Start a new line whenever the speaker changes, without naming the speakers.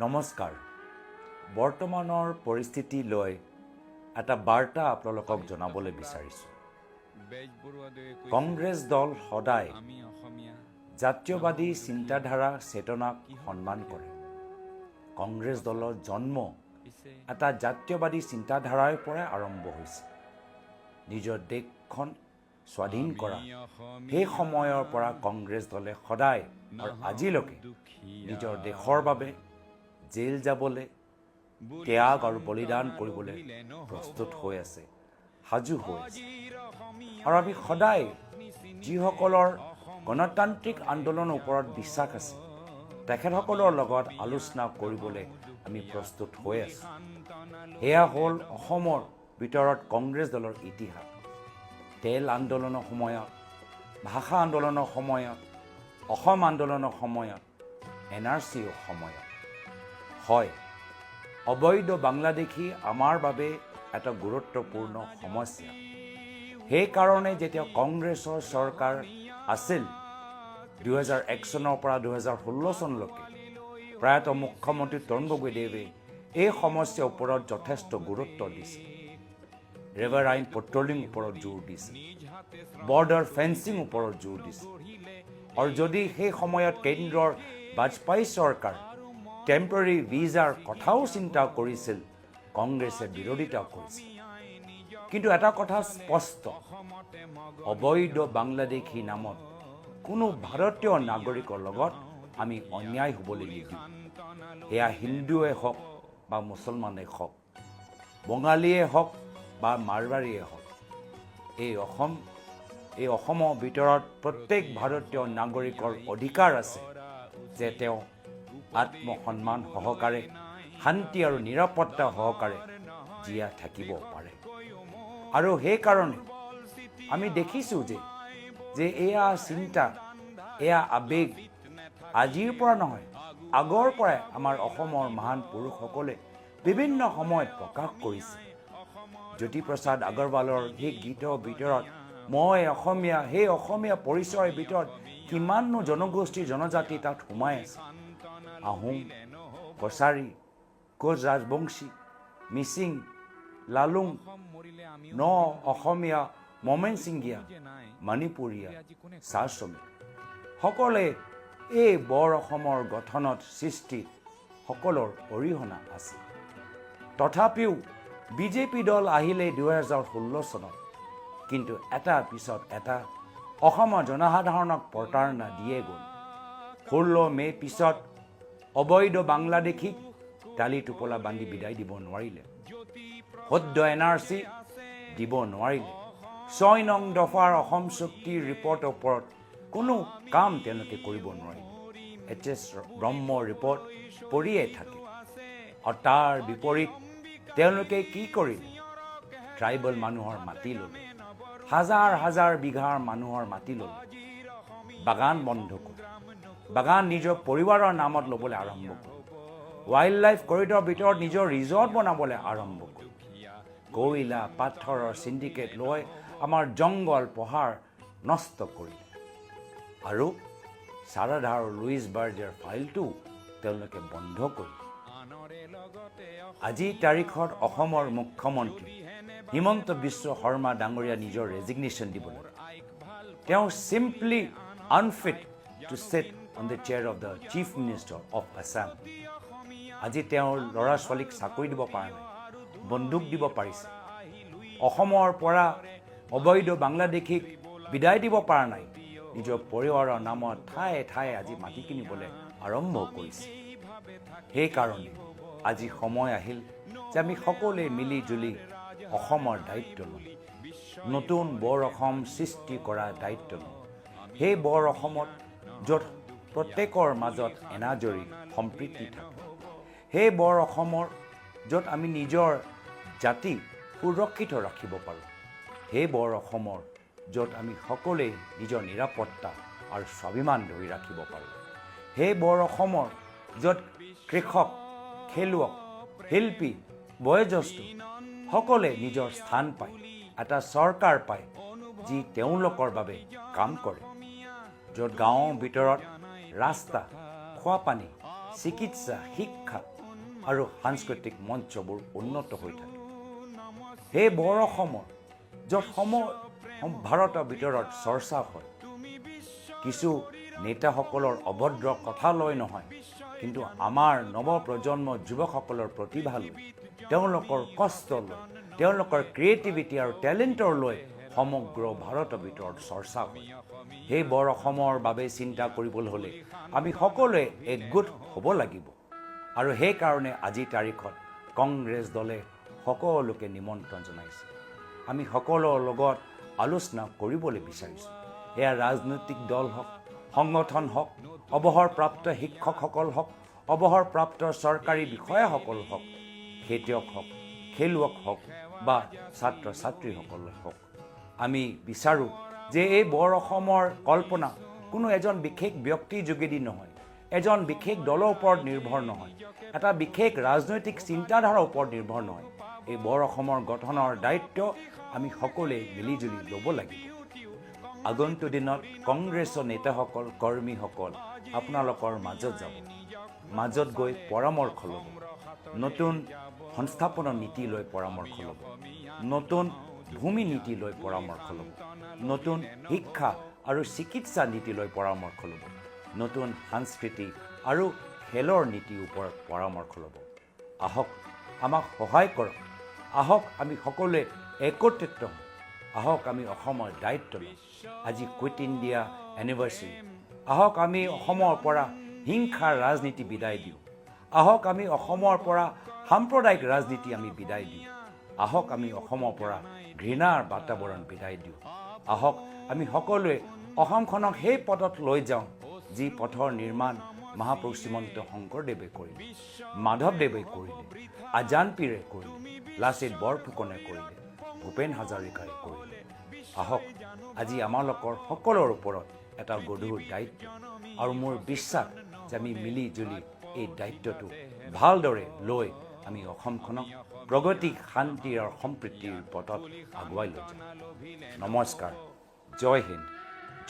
নমস্কাৰ বৰ্তমানৰ পৰিস্থিতি লৈ এটা বাৰ্তা আপোনালোকক জনাবলৈ বিচাৰিছোঁ কংগ্ৰেছ দল সদায় জাতীয়বাদী চিন্তাধাৰা চেতনাক সন্মান কৰে কংগ্ৰেছ দলৰ জন্ম এটা জাতীয়বাদী চিন্তাধাৰাৰ পৰা আৰম্ভ হৈছে নিজৰ দেশখন স্বাধীন কৰা সেই সময়ৰ পৰা কংগ্ৰেছ দলে সদায় আৰু আজিলৈকে নিজৰ দেশৰ বাবে জেল যাবলৈ ত্যাগ আৰু বলিদান কৰিবলৈ প্ৰস্তুত হৈ আছে সাজু হৈ আছে আৰু আমি সদায় যিসকলৰ গণতান্ত্ৰিক আন্দোলনৰ ওপৰত বিশ্বাস আছে তেখেতসকলৰ লগত আলোচনা কৰিবলৈ আমি প্ৰস্তুত হৈ আছোঁ এয়া হ'ল অসমৰ ভিতৰত কংগ্ৰেছ দলৰ ইতিহাস তেল আন্দোলনৰ সময়ত ভাষা আন্দোলনৰ সময়ত অসম আন্দোলনৰ সময়ত NRCৰ সময়ত হয় অবৈধ বাংলাদেশী আমাৰ বাবে এটা গুৰুত্বপূৰ্ণ সমস্যা সেইকাৰণে যেতিয়া কংগ্ৰেছৰ চৰকাৰ আছিল 2001 চনৰ পৰা 2016 চনলৈকে প্ৰায়ত মুখ্যমন্ত্ৰী তৰুণ গগৈদেৱে এই সমস্যাৰ ওপৰত যথেষ্ট গুৰুত্ব দিছে ৰিভাৰ আইন পেট্ৰলিং ওপৰত জোৰ দিছে বৰ্ডাৰ ফেন্সিং ওপৰত জোৰ দিছে আৰু যদি সেই সময়ত কেন্দ্ৰৰ বাজপেয়ী চৰকাৰ টেম্পৰাৰী ভিজাৰ কথাও চিন্তা কৰিছিল কংগ্ৰেছে বিৰোধিতা কৰিছিল কিন্তু এটা কথা স্পষ্ট অবৈধ বাংলাদেশী নামত কোনো ভাৰতীয় নাগৰিকৰ লগত আমি অন্যায় হ'বলৈ নিদিওঁ এয়া হিন্দুৱে হওক বা মুছলমানেই হওক বঙালীয়ে হওক বা মাৰৱাৰীয়ে হওক এই অসমৰ ভিতৰত প্ৰত্যেক ভাৰতীয় নাগৰিকৰ অধিকাৰ আছে যে তেওঁ আত্মসন্মান সহকাৰে শান্তি আৰু নিৰাপত্তা সহকাৰে জীয়াই থাকিব পাৰে আৰু সেইকাৰণে আমি দেখিছোঁ যে এয়া চিন্তা এয়া আবেগ আজিৰ পৰা নহয় আগৰ পৰাই আমাৰ অসমৰ মহান পুৰুষসকলে বিভিন্ন সময়ত প্ৰকাশ কৰিছে জ্যোতিপ্ৰসাদ আগৰৱালৰ সেই গীতৰ ভিতৰত মই অসমীয়া সেই অসমীয়া পৰিচয়ৰ ভিতৰত কিমাননো জনগোষ্ঠী জনজাতি তাত সোমাই আছে আহোম কছাৰী কোচ ৰাজবংশী মিচিং লালুং ন অসমীয়া মমেনচিংগীয়া মণিপুৰীয়া চাহ শ্ৰমিক সকলোৱে এই বৰ অসমৰ গঠনত সৃষ্টিত সকলৰ অৰিহণা আছে তথাপিও বিজেপি দল আহিলে 2016 চনত কিন্তু এটাৰ পিছত এটা অসমৰ জনসাধাৰণক প্ৰতাৰণা দিয়ে গ'ল 16 মে পিছত অবৈধ বাংলাদেশীক ডালি টোপোলা বান্ধি বিদায় দিব নোৱাৰিলে সদ্য NRC দিব নোৱাৰিলে 6 নং দফাৰ অসম চুক্তিৰ ৰিপৰ্টৰ ওপৰত কোনো কাম তেওঁলোকে কৰিব নোৱাৰিলে HS ব্ৰহ্ম ৰিপৰ্ট পৰিয়ে থাকে আৰু তাৰ বিপৰীত তেওঁলোকে কি কৰিলে ট্ৰাইবেল মানুহৰ মাটি ল'লে হাজাৰ হাজাৰ বিঘাৰ মানুহৰ মাটি ল'লে বাগান বন্ধ কৰে বাগান নিজৰ পৰিবাৰৰ নামত ল'বলৈ আৰম্ভ কৰে ৱাইল্ড লাইফ কৰিডৰৰ ভিতৰত নিজৰ ৰিজৰ্ট বনাবলৈ আৰম্ভ কৰে কয়লা পাথৰৰ চিণ্ডিকেট লৈ আমাৰ জংগল পহাৰ নষ্ট কৰিলে আৰু সাৰদা আৰু লুইছ বাৰ্জাৰ ফাইলটো তেওঁলোকে বন্ধ কৰিলে আজি তাৰিখত অসমৰ মুখ্যমন্ত্ৰী হিমন্ত বিশ্ব শৰ্মা ডাঙৰীয়া নিজৰ ৰেজিগনেশ্যন দিব লাগে তেওঁ simply unfit to sit on the chair of the chief minister of Assam আজি তেওঁৰ ল'ৰা ছোৱালীক চাকৰি দিব পৰা নাই বন্দুক দিব পাৰিছে অসমৰ পৰা অবৈধ বাংলাদেশীক বিদায় দিব পৰা নাই নিজৰ পৰিবাৰৰ নামত ঠায়ে ঠায়ে আজি মাটি কিনিবলৈ আৰম্ভ কৰিছে সেইকাৰণে আজি সময় আহিল যে আমি সকলোৱে মিলি জুলি অসমৰ দায়িত্ব লওঁ নতুন বৰ অসম সৃষ্টি কৰাৰ দায়িত্ব লওঁ সেই বৰ অসমত য'ত প্ৰত্যেকৰ মাজত এনাজৰী সম্প্ৰীতি থাকে সেই বৰ অসমৰ য'ত আমি নিজৰ জাতি সুৰক্ষিত ৰাখিব পাৰোঁ সেই বৰ অসমৰ য'ত আমি সকলোৱে নিজৰ নিৰাপত্তা আৰু স্বাভিমান ধৰি ৰাখিব পাৰোঁ সেই বৰ অসমৰ য'ত কৃষক খেলুৱক শিল্পী বয়োজ্যেষ্ঠ সকলোৱে নিজৰ স্থান পায় এটা চৰকাৰ পায় যি তেওঁলোকৰ বাবে কাম কৰে য'ত গাঁৱৰ ভিতৰত ৰাস্তা খোৱা পানী চিকিৎসা, শিক্ষা আৰু সাংস্কৃতিক মঞ্চবোৰ উন্নত হৈ থাকে। সেই বৰ অসমৰ য'ত ভাৰতৰ ভিতৰত চৰ্চা হয়, কিছু নেতাসকলৰ অভদ্ৰ কথা লৈ নহয়, কিন্তু আমাৰ নৱপ্ৰজন্মৰ যুৱকসকলৰ প্ৰতিভা লৈ, তেওঁলোকৰ কষ্ট লৈ, তেওঁলোকৰ ক্ৰিয়েটিভিটি আৰু টেলেণ্টৰ লৈ সমগ্ৰ ভাৰতৰ ভিতৰত চৰ্চা হয়। সেই বৰ অসমৰ বাবে চিন্তা কৰিবলৈ হ'লে আমি সকলোৱে একগোট হ'ব লাগিব। আৰু সেইকাৰণে আজিৰ তাৰিখত কংগ্ৰেছ দলে সকলোকে নিমন্ত্ৰণ জনাইছে। আমি সকলোৰ লগত আলোচনা কৰিবলৈ বিচাৰিছোঁ। এয়া ৰাজনৈতিক দল হওক, সংগঠন হওক, অৱসৰপ্ৰাপ্ত শিক্ষকসকল হওক, অৱসৰপ্ৰাপ্ত চৰকাৰী বিষয়াসকল হওক, খেতিয়ক হওক, খেলুৱক হওক বা ছাত্ৰ ছাত্ৰীসকল হওক, আমি বিচাৰোঁ যে এই বৰ অসমৰ কল্পনা কোনো এজন বিশেষ ব্যক্তিৰ যোগেদি নহয়, এজন বিশেষ দলৰ ওপৰত নিৰ্ভৰ নহয়, এটা বিশেষ ৰাজনৈতিক চিন্তাধাৰাৰ ওপৰত নিৰ্ভৰ নহয়। এই বৰ অসমৰ গঠনৰ দায়িত্ব আমি সকলোৱে মিলিজুলি ল'ব লাগিব। আগন্তুক দিনত কংগ্ৰেছৰ নেতাসকল, কৰ্মীসকল আপোনালোকৰ মাজত যাব, মাজত গৈ পৰামৰ্শ ল'ব, নতুন সংস্থাপনৰ নীতি লৈ পৰামৰ্শ ল'ব, নতুন ভূমি নীতি লৈ পৰামৰ্শ ল'ব, নতুন শিক্ষা আৰু চিকিৎসা নীতি লৈ পৰামৰ্শ ল'ব, নতুন সংস্কৃতি আৰু খেলৰ নীতিৰ ওপৰত পৰামৰ্শ ল'ব। আহক আমাক সহায় কৰক, আহক আমি সকলোৱে একত্ৰিত হওঁ, আহক আমি অসমৰ দায়িত্ব লওঁ। আজি কুইট ইণ্ডিয়া এনিভাৰ্চাৰী, আহক আমি অসমৰ পৰা হিংসাৰ ৰাজনীতি বিদায় দিওঁ, আহক আমি অসমৰ পৰা সাম্প্ৰদায়িক ৰাজনীতি আমি বিদায় দিওঁ, আহক আমি অসমৰ পৰা ঘৃণাৰ বাতাৱৰণ বিদায় দিওঁ, আহক আমি সকলোৱে অসমখনক সেই পথত লৈ যাওঁ যি পথৰ নিৰ্মাণ মহাপুৰুষ শ্ৰীমন্ত শংকৰদেৱে কৰিলে, মাধৱদেৱে কৰিলে, আজান পীৰে কৰিলে, লাচিত বৰফুকনে কৰিলে, ভূপেন হাজৰিকাই কৰিলে। আহক আজি আমালোকৰ সকলোৰ ওপৰত এটা গধুৰ দায়িত্ব, আৰু মোৰ বিশ্বাস যে আমি মিলি জুলি এই দায়িত্বটো ভালদৰে লৈ আমি অসমখনক প্ৰগতি, শান্তি আৰু সম্প্ৰীতিৰ পথত আগুৱাই লৈ যাম। নমস্কাৰ, জয় হিন্দ।